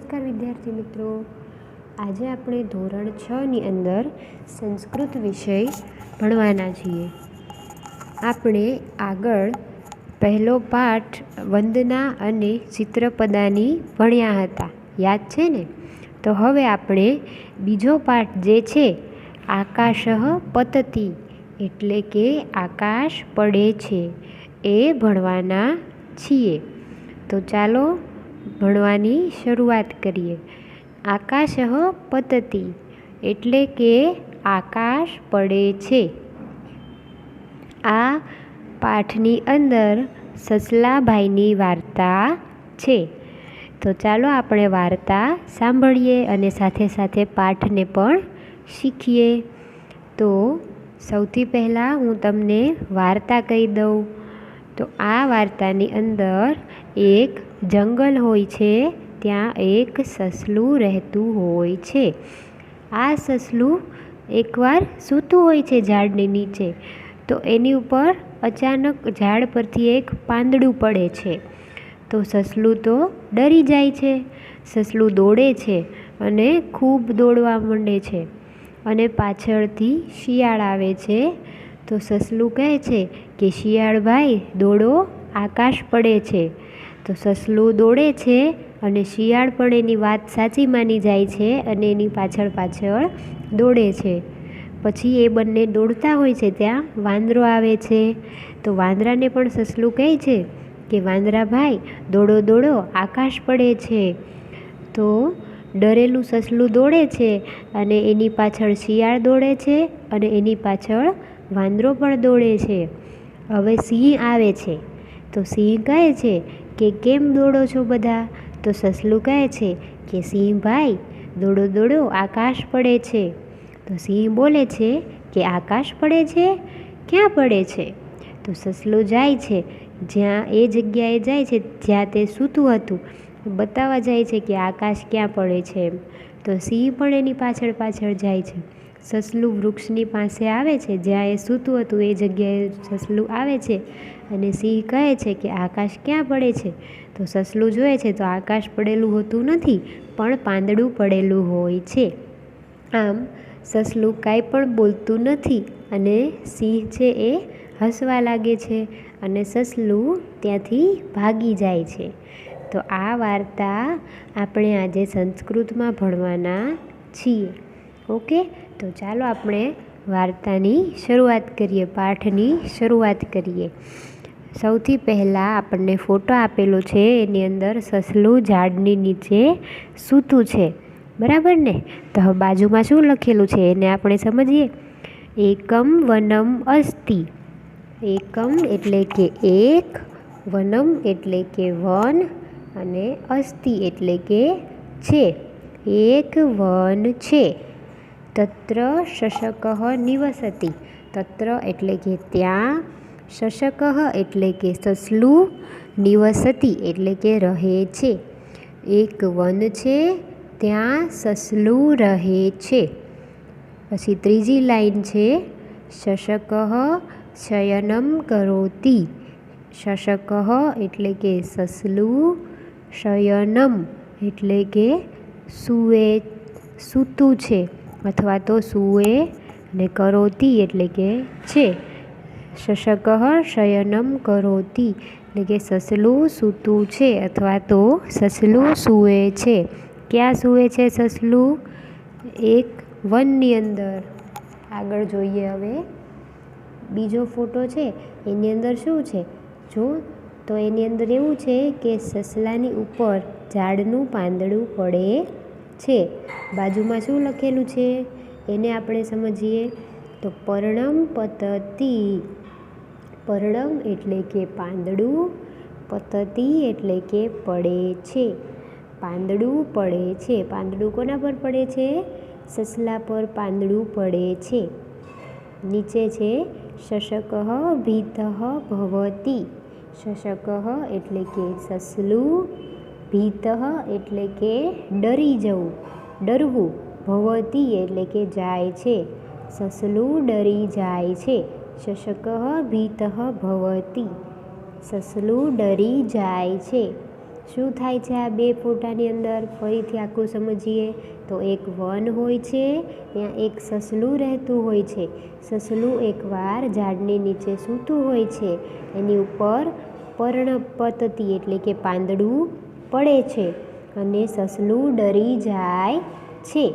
નમસ્કાર વિદ્યાર્થી મિત્રો, આજે આપણે ધોરણ 6ની અંદર સંસ્કૃત વિષય ભણવાના છીએ. આપણે આગળ પહેલો પાઠ વંદના અને ચિત્રપદાની ભણ્યા હતા, યાદ છે ને? તો હવે આપણે બીજો પાઠ જે છે આકાશઃ પતતિ એટલે કે આકાશ પડે છે એ ભણવાના છીએ. તો ચાલો ભણવાની શરૂઆત કરીએ. આકાશઃ પતતિ એટલે કે આકાશ પડે છે. આ પાઠની અંદર સસલાભાઈની વાર્તા છે. તો ચાલો આપણે વાર્તા સાંભળીએ અને સાથે સાથે પાઠને પણ શીખીએ. તો સૌથી પહેલાં હું તમને વાર્તા કહી દઉં. તો આ વાર્તાની અંદર એક જંગલ હોય છે, ત્યાં એક સસલું રહેતું હોય છે. આ સસલું એકવાર સૂતું હોય છે ઝાડની નીચે. તો એની ઉપર અચાનક ઝાડ પરથી એક પાંદડું પડે છે. તો સસલું તો ડરી જાય છે. સસલું દોડે છે અને ખૂબ દોડવા માંડે છે અને પાછળથી શિયાળ આવે છે. તો સસલું કહે છે કે શિયાળભાઈ દોડો, આકાશ પડે છે. તો સસલું દોડે છે અને શિયાળ પણ એની વાત સાચી માની જાય છે અને એની પાછળ પાછળ દોડે છે. પછી એ બંને દોડતા હોય છે ત્યાં વાંદરો આવે છે. તો વાંદરાને પણ સસલું કહે છે કે વાંદરાભાઈ દોડો દોડો, આકાશ પડે છે. તો ડરેલું સસલું દોડે છે અને એની પાછળ શિયાળ દોડે છે અને એની પાછળ વાંદરો પણ દોડે છે. હવે સિંહ આવે છે. તો સિંહ કહે છે કે કેમ દોડો છો બધા? તો સસલું કહે છે કે સિંહભાઈ દોડો દોડો, આકાશ પડે છે. તો સિંહ બોલે છે કે આકાશ પડે છે? ક્યાં પડે છે? તો સસલું જાય છે જ્યાં એ જગ્યાએ જાય છે જ્યાં તે સૂતું હતું, બતાવવા જાય છે કે આકાશ ક્યાં પડે છે એમ. તો સિંહ પણ એની પાછળ પાછળ જાય છે. સસલું વૃક્ષની પાસે આવે છે જ્યાં એ સૂતું હતું, એ જગ્યાએ સસલું આવે છે અને સિંહ કહે છે કે આકાશ ક્યાં પડે છે? તો સસલું જોએ છે તો આકાશ પડેલું હોતું નથી, પણ પાંદડું પડેલું હોય છે. આમ સસલું કાંઈ પણ બોલતું નથી અને સિંહ છે એ હસવા લાગે છે અને સસલું ત્યાંથી ભાગી જાય છે. તો આ વાર્તા આપણે આજે સંસ્કૃતમાં ભણવાના છીએ. ઓકે, તો ચાલો આપણે વાર્તાની શરૂઆત કરીએ, પાઠની શરૂઆત કરીએ. સૌથી પહેલાં આપણને ફોટો આપેલો છે, એની અંદર સસલું ઝાડની નીચે સૂતું છે, બરાબર ને? તો હવે બાજુમાં શું લખેલું છે એને આપણે સમજીએ. એકમ વનમ અસ્તિ. એકમ એટલે કે એક, વનમ એટલે કે વન અને અસ્તિ એટલે કે છે. એક વન છે. તત્ર શશકઃ નિવસતિ. તત્ર એટલે કે ત્યાં, શશકઃ એટલે કે સસલું, નિવસતિ એટલે કે રહે છે. એક વન છે, ત્યાં સસલું રહે છે. પછી ત્રીજી લાઈન છે શશકઃ શયનમ કરોતિ. શશકઃ એટલે કે સસલું, શયનમ એટલે કે સૂતું છે અથવા તો સૂવે, ને કરોતિ એટલે કે છે. શશકઃ શયનમ કરોતિ એટલે કે સસલું સૂતું છે અથવા તો સસલું સૂવે છે. ક્યાં સૂવે છે સસલું? એક વનની અંદર. આગળ જોઈએ હવે બીજો ફોટો છે, એની અંદર શું છે જો. તો એની અંદર એવું છે કે સસલાની ઉપર ઝાડનું પાંદડું પડે છે. બાજુમાં શું લખેલું છે એને આપણે સમજીએ. તો પર્ણમ પતતિ. પર્ણમ એટલે કે પાંદડું, પતતિ એટલે કે પડે છે. પાંદડું પડે છે. પાંદડું કોના પર પડે છે? સસલા પર પાંદડું પડે છે. નીચે છે શશકઃ ભીતઃ ભવતિ. શશકઃ એટલે કે સસલું, ભીતઃ એટલે કે ડરી જવું, ડરવું, ભવતિ એટલે કે જાય છે. સસલું ડરી જાય છે. શશકઃ ભીતઃ ભવતિ. સસલું ડરી જાય છે. શું થાય છે આ બે ફોટાની અંદર? ફરીથી આખું સમજીએ તો એક વન હોય છે, ત્યાં એક સસલું રહેતું હોય છે. સસલું એકવાર ઝાડની નીચે સૂતું હોય છે, એની ઉપર પર્ણપતતી એટલે કે પાંદડું પડે છે અને સસલું ડરી જાય છે.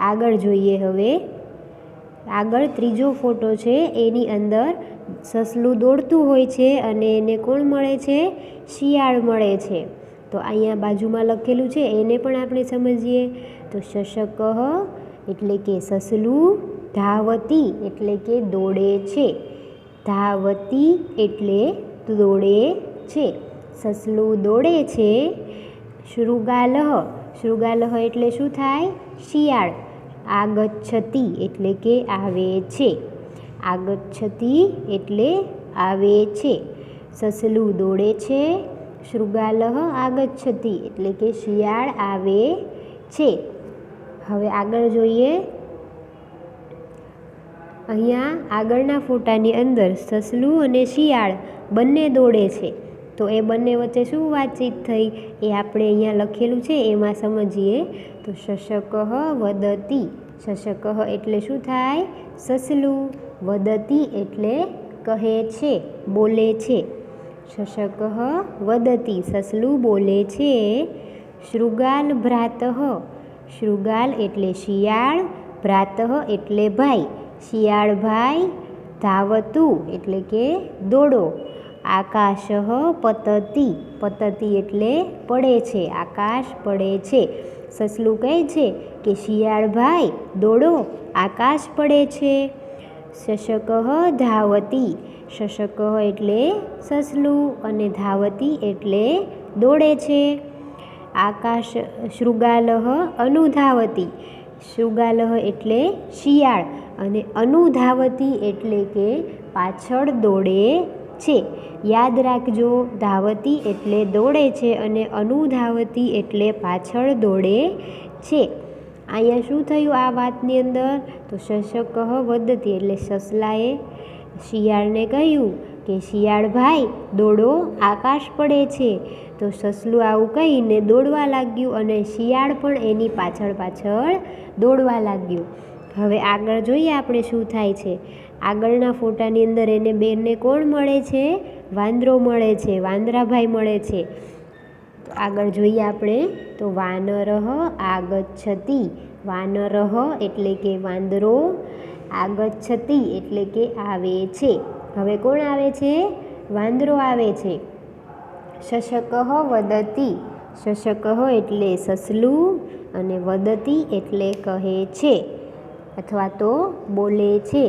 આગળ જોઈએ. હવે આગળ ત્રીજો ફોટો છે, એની અંદર સસલું દોડતું હોય છે અને એને કોણ મળે છે? શિયાળ મળે છે. તો અહીંયા બાજુમાં લખેલું છે એને પણ આપણે સમજીએ તો શશકઃ એટલે કે સસલું, ધાવતી એટલે કે દોડે છે, ધાવતી એટલે દોડે છે. સસલું દોડે છે. શૃગાલઃ, શૃગાલઃ એટલે શું થાય? શિયાળ. આગચ્છતિ એટલે કે આવે છે, આગચ્છતિ એટલે આવે છે. સસલું દોડે છે. શૃગાલઃ આગચ્છતિ એટલે કે શિયાળ આવે છે. હવે આગળ જોઈએ. અહીંયા આગળના ફોટાની અંદર સસલું અને શિયાળ બંને દોડે છે. તો એ બંને વચ્ચે શું વાતચીત થઈ એ આપણે અહીંયા લખેલું છે એમાં સમજીએ તો શશકઃ વદતી. શશકઃ એટલે શું થાય? સસલું. વદતી એટલે કહે છે, બોલે છે. શશકઃ વદતી સસલું બોલે છે. શૃગાલ ભ્રાતઃ, શૃગાલ એટલે શિયાળ, ભ્રાતઃ એટલે ભાઈ, શિયાળ ભાઈ. ધાવતું એટલે કે દોડો. આકાશઃ પતતી, પતતી એટલે પડે છે, આકાશ પડે છે. સસલું કહે છે કે શિયાળ ભાઈ દોડો, આકાશ પડે છે. શશકઃ ધાવતી, શશકઃ એટલે સસલું અને ધાવતી એટલે દોડે છે. આકાશ. શૃગાલઃ અનુધાવતી, શૃગાલઃ એટલે શિયાળ અને અનુધાવતી એટલે કે પાછળ દોડે છે. યાદ રાખજો, ધાવતી એટલે દોડે છે અને અનુધાવતી એટલે પાછળ દોડે છે. અહીંયા શું થયું આ વાતની અંદર? તો શશકઃ વદતી એટલે સસલાએ શિયાળને કહ્યું કે શિયાળ ભાઈ દોડો, આકાશ પડે છે. તો સસલું આવું કહીને દોડવા લાગ્યું અને શિયાળ પણ એની પાછળ પાછળ દોડવા લાગ્યું. હવે આગળ જોઈએ આપણે શું થાય છે. આગળના ફોટાની અંદર એને બેનને કોણ મળે છે? વાંદરો મળે છે, વાંદરાભાઈ મળે છે. તો આગળ જોઈએ આપણે તો વાનરઃ આગચ્છતિ, વાનરઃ એટલે કે વાંદરો, આગચ્છતિ એટલે કે આવે છે. હવે કોણ આવે છે? વાંદરો આવે છે. શશકઃ વદતી, શશકઃ એટલે સસલું અને વદતી એટલે કહે છે અથવા તો બોલે છે.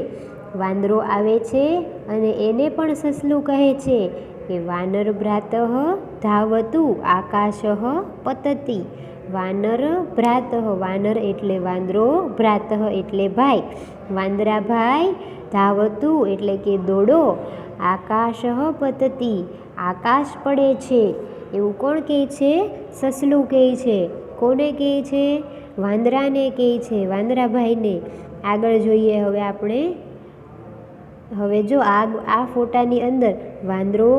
વાંદરો આવે છે અને એને પણ સસલું કહે છે કે વાનર ભ્રાતઃ ધાવતું આકાશઃ પતતી. વાનર ભ્રાતઃ, વાનર એટલે વાંદરો, ભ્રાતઃ એટલે ભાઈ, વાંદરા ભાઈ. ધાવતું એટલે કે દોડો, આકાશઃ પતતી આકાશ પડે છે. એવું કોણ કહે છે? સસલું કહે છે. કોને કહે છે? વાંદરાને કહે છે, વાંદરાભાઈને. આગળ જોઈએ હવે આપણે. હવે જો આ ફોટાની અંદર વાંદરો,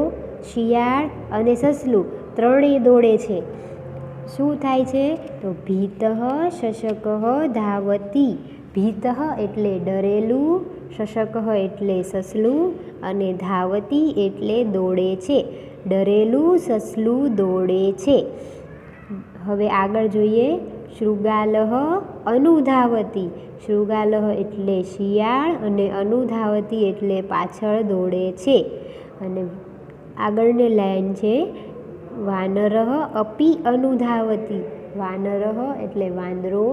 શિયાળ અને સસલું ત્રણેય દોડે છે. શું થાય છે? તો ભીતઃ શશકઃ ધાવતી. ભીતઃ એટલે ડરેલું, શશકઃ એટલે સસલું અને ધાવતી એટલે દોડે છે. ડરેલું સસલું દોડે છે. હવે આગળ જોઈએ. શૃગાલઃ અનુધાવતી, શૃગાલઃ એટલે શિયાળ અને અનુધાવતી એટલે પાછળ દોડે છે. અને આગળની લાઈન છે વાનરઃ અપી અનુધાવતી, વાનરઃ એટલે વાંદરો,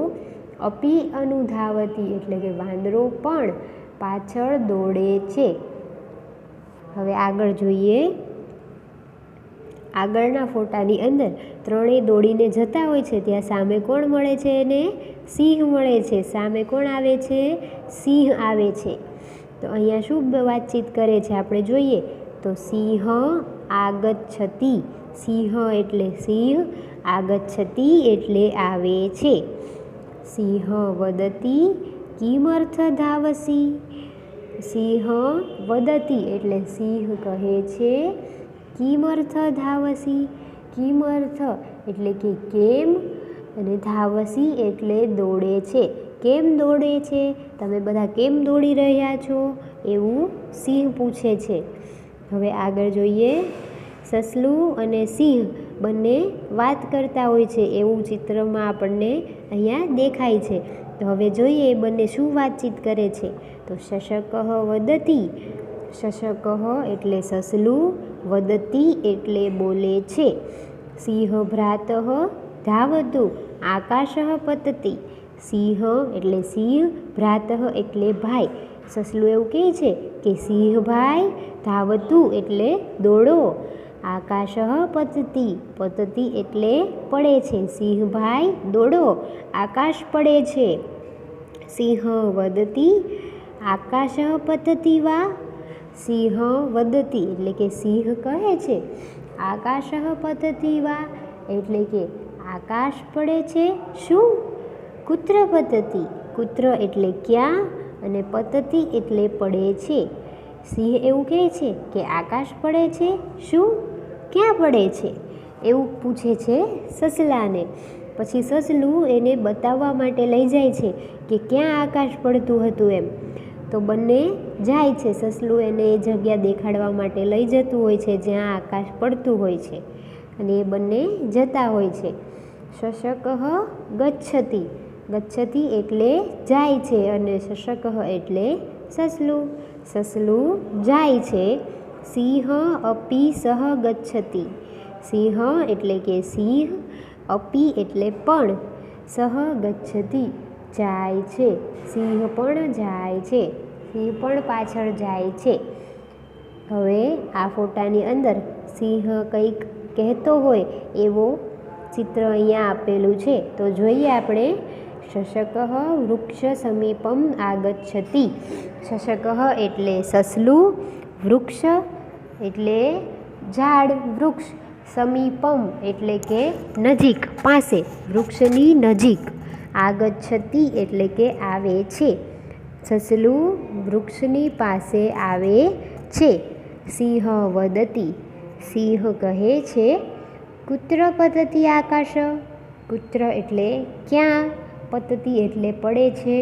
અપી અનુધાવતી એટલે કે વાંદરો પણ પાછળ દોડે છે. હવે આગળ જોઈએ. આગળના ફોટાની અંદર ત્રણેય દોડીને જતા હોય છે ત્યાં સામે કોણ મળે છે? એને સિંહ મળે છે. સામે કોણ આવે છે? સિંહ આવે છે. તો અહીંયા શું વાતચીત કરે છે આપણે જોઈએ તો સિંહ આગચ્છતિ, સિંહ એટલે સિંહ, આગચ્છતિ એટલે આવે છે. સિંહ વદતી કિમર્થ ધાવસી, સિંહ વદતી એટલે સિંહ કહે છે કિમર્થ ધાવસી કિમર્થ એટલે કે કેમ, અને ધાવસી એટલે દોડે છે. કેમ દોડે છે? તમે બધા કેમ દોડી રહ્યા છો? એવું સિંહ પૂછે છે. હવે આગળ જોઈએ. સસલું અને સિંહ બંને વાત કરતા હોય છે એવું ચિત્રમાં આપણને અહીંયા દેખાય છે. તો હવે જોઈએ એ બંને શું વાતચીત કરે છે. તો શશકઃ વદતી, શશકઃ એટલે સસલું, વદતી એટલે બોલે છે. સિંહ ભ્રાતઃ ધાવતુ આકાશઃ પતતી, સિંહ એટલે સિંહ, ભ્રાતઃ એટલે ભાઈ. સસલું એવું કહે છે કે સિંહ ભાઈ, ધાવતું એટલે દોડો, આકાશઃ પતતી, પતતી એટલે પડે છે. સિંહ ભાઈ દોડો, આકાશ પડે છે. સિંહ વદતી આકાશ પતતી વા, સિંહ વદતી એટલે કે સિંહ કહે છે આકાશ પતતી વા એટલે કે આકાશ પડે છે. શું? કુત્ર પતતી, કુત્ર એટલે ક્યાં, અને પતતી એટલે પડે છે. સિંહ એવું કહે છે કે આકાશ પડે છે. શું? ક્યાં પડે છે? એવું પૂછે છે સસલાને. પછી સસલું એને બતાવવા માટે લઈ જાય છે કે ક્યાં આકાશ પડતું હતું એમ. તો બંને જાય છે. સસલું એને એ જગ્યા દેખાડવા માટે લઈ જતું હોય છે જ્યાં આકાશ પડતું હોય છે, અને એ બંને જતા હોય છે. શશકઃ ગચ્છતિ, ગચ્છતિ એટલે જાય છે, અને શશકઃ એટલે સસલું, સસલું જાય છે. સિંહ અપી સહ ગચ્છતિ, સિંહ એટલે કે સિંહ, અપી એટલે પણ, સહ ગચ્છતિ જાય છે. સિંહ પણ જાય છે, સિંહ પણ પાછળ જાય છે. હવે આ ફોટાની અંદર સિંહ કંઈક કહેતો હોય એવો ચિત્ર અહીંયા આપેલું છે. તો જોઈએ આપણે. શશકઃ વૃક્ષ સમીપમ આગચ્છતિ, શશકઃ એટલે સસલું, વૃક્ષ એટલે ઝાડ, વૃક્ષ, સમીપમ એટલે કે નજીક, પાસે, વૃક્ષની નજીક, આગચ્છતિ એટલે કે આવે છે. સસલું વૃક્ષની પાસે આવે છે. સિંહ વદતી, સિંહ કહે છે કુત્ર પતતી આકાશ, કુત્ર એટલે ક્યાં, પતતી એટલે પડે છે,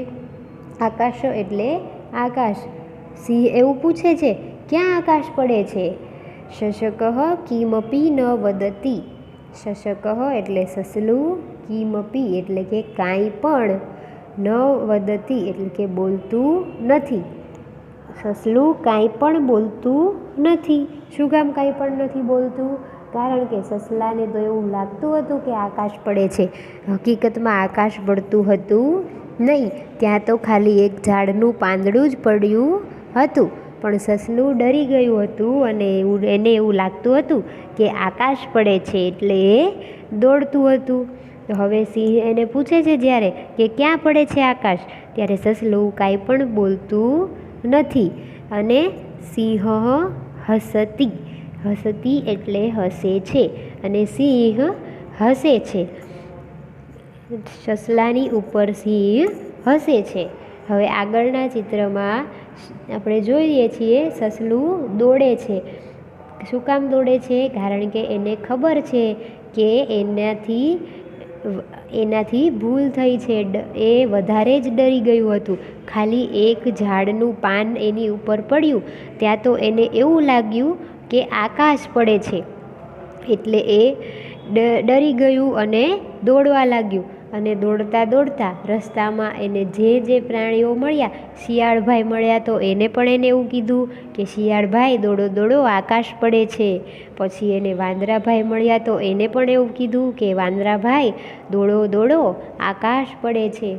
આકાશ એટલે આકાશ. સિંહ એવું પૂછે છે ક્યાં આકાશ પડે છે. શશકઃ કિમપી ન વદતી, શશકઃ એટલે સસલું, કિમપી એટલે કે કાંઈ પણ, ન વદતી એટલે કે બોલતું નથી. સસલું કાંઈ પણ બોલતું નથી. શું કામ કાંઈ પણ નથી બોલતું? કારણ કે સસલાને તો એવું લાગતું હતું કે આકાશ પડે છે. હકીકતમાં આકાશ પડતું હતું નહીં. ત્યાં તો ખાલી એક ઝાડનું પાંદડું જ પડ્યું હતું. પણ સસલું ડરી ગયું હતું અને એને એવું લાગતું હતું કે આકાશ પડે છે, એટલે એ દોડતું હતું. તો હવે સિંહ એને પૂછે છે જ્યારે કે ક્યાં પડે છે આકાશ, ત્યારે સસલું કાંઈ પણ બોલતું નથી. અને સિંહ હસતી, હસતી એટલે હસે છે, અને સિંહ હસે છે. સસલાની ઉપર સિંહ હસે છે. હવે આગળના ચિત્રમાં આપણે જોઈએ છીએ સસલું દોડે છે. શું કામ દોડે છે? કારણ કે એને ખબર છે કે એનાથી ભૂલ થઈ છે. એ વધારે જ ડરી ગયું હતું. ખાલી એક ઝાડનું પાન એની ઉપર પડ્યું ત્યાં તો એને એવું લાગ્યું કે આકાશ પડે છે, એટલે એ ડરી ગયું અને દોડવા લાગ્યું. અને દોડતા દોડતા રસ્તામાં એને જે પ્રાણીઓ મળ્યા, શિયાળભાઈ મળ્યા તો એને પણ એને એવું કીધું કે શિયાળભાઈ દોડો દોડો આકાશ પડે છે. પછી એને વાંદરાભાઈ મળ્યા તો એને પણ એવું કીધું કે વાંદરાભાઈ દોડો દોડો આકાશ પડે છે.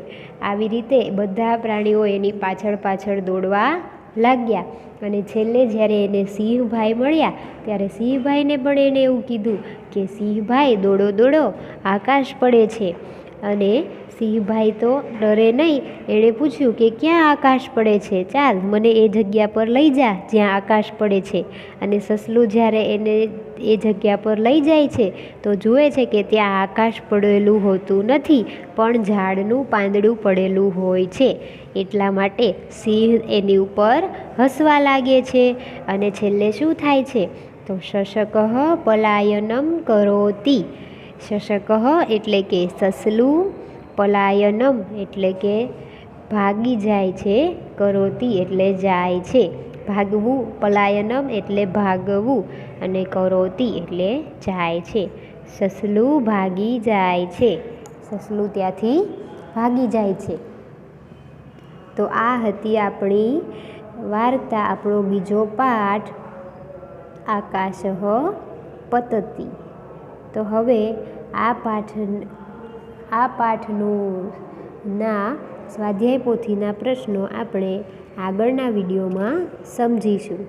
આવી રીતે બધા પ્રાણીઓ એની પાછળ પાછળ દોડવા લાગ્યા. અને છેલ્લે જ્યારે એને સિંહભાઈ મળ્યા ત્યારે સિંહભાઈને પણ એને એવું કીધું કે સિંહભાઈ દોડો દોડો આકાશ પડે છે. અને સિંહભાઈ તો ડરે નહીં. એણે પૂછ્યું કે ક્યાં આકાશ પડે છે, ચાલ મને એ જગ્યા પર લઈ જા જ્યાં આકાશ પડે છે. અને સસલું જ્યારે એને એ જગ્યા પર લઈ જાય છે તો જુએ છે કે ત્યાં આકાશ પડેલું હોતું નથી, પણ ઝાડનું પાંદડું પડેલું હોય છે. એટલા માટે સિંહ એની ઉપર હસવા લાગે છે. અને છેલ્લે શું થાય છે તો શશકઃ પલાયનમ કરોતિ. શશકઃ એટલે કે સસલું, પલાયનમ એટલે કે ભાગી જાય છે, કરોતિ એટલે જાય છે, ભાગવું. પલાયનમ એટલે ભાગવું અને કરોતિ એટલે જાય છે. સસલું ભાગી જાય છે, સસલું ત્યાંથી ભાગી જાય છે. તો આ હતી આપણી વાર્તા, આપણો બીજો પાઠ આકાશઃ પતતિ. તો હવે આ પાઠનું સ્વાધ્યાય પોથીના પ્રશ્નો આપણે આગળના વિડીયોમાં સમજીશું.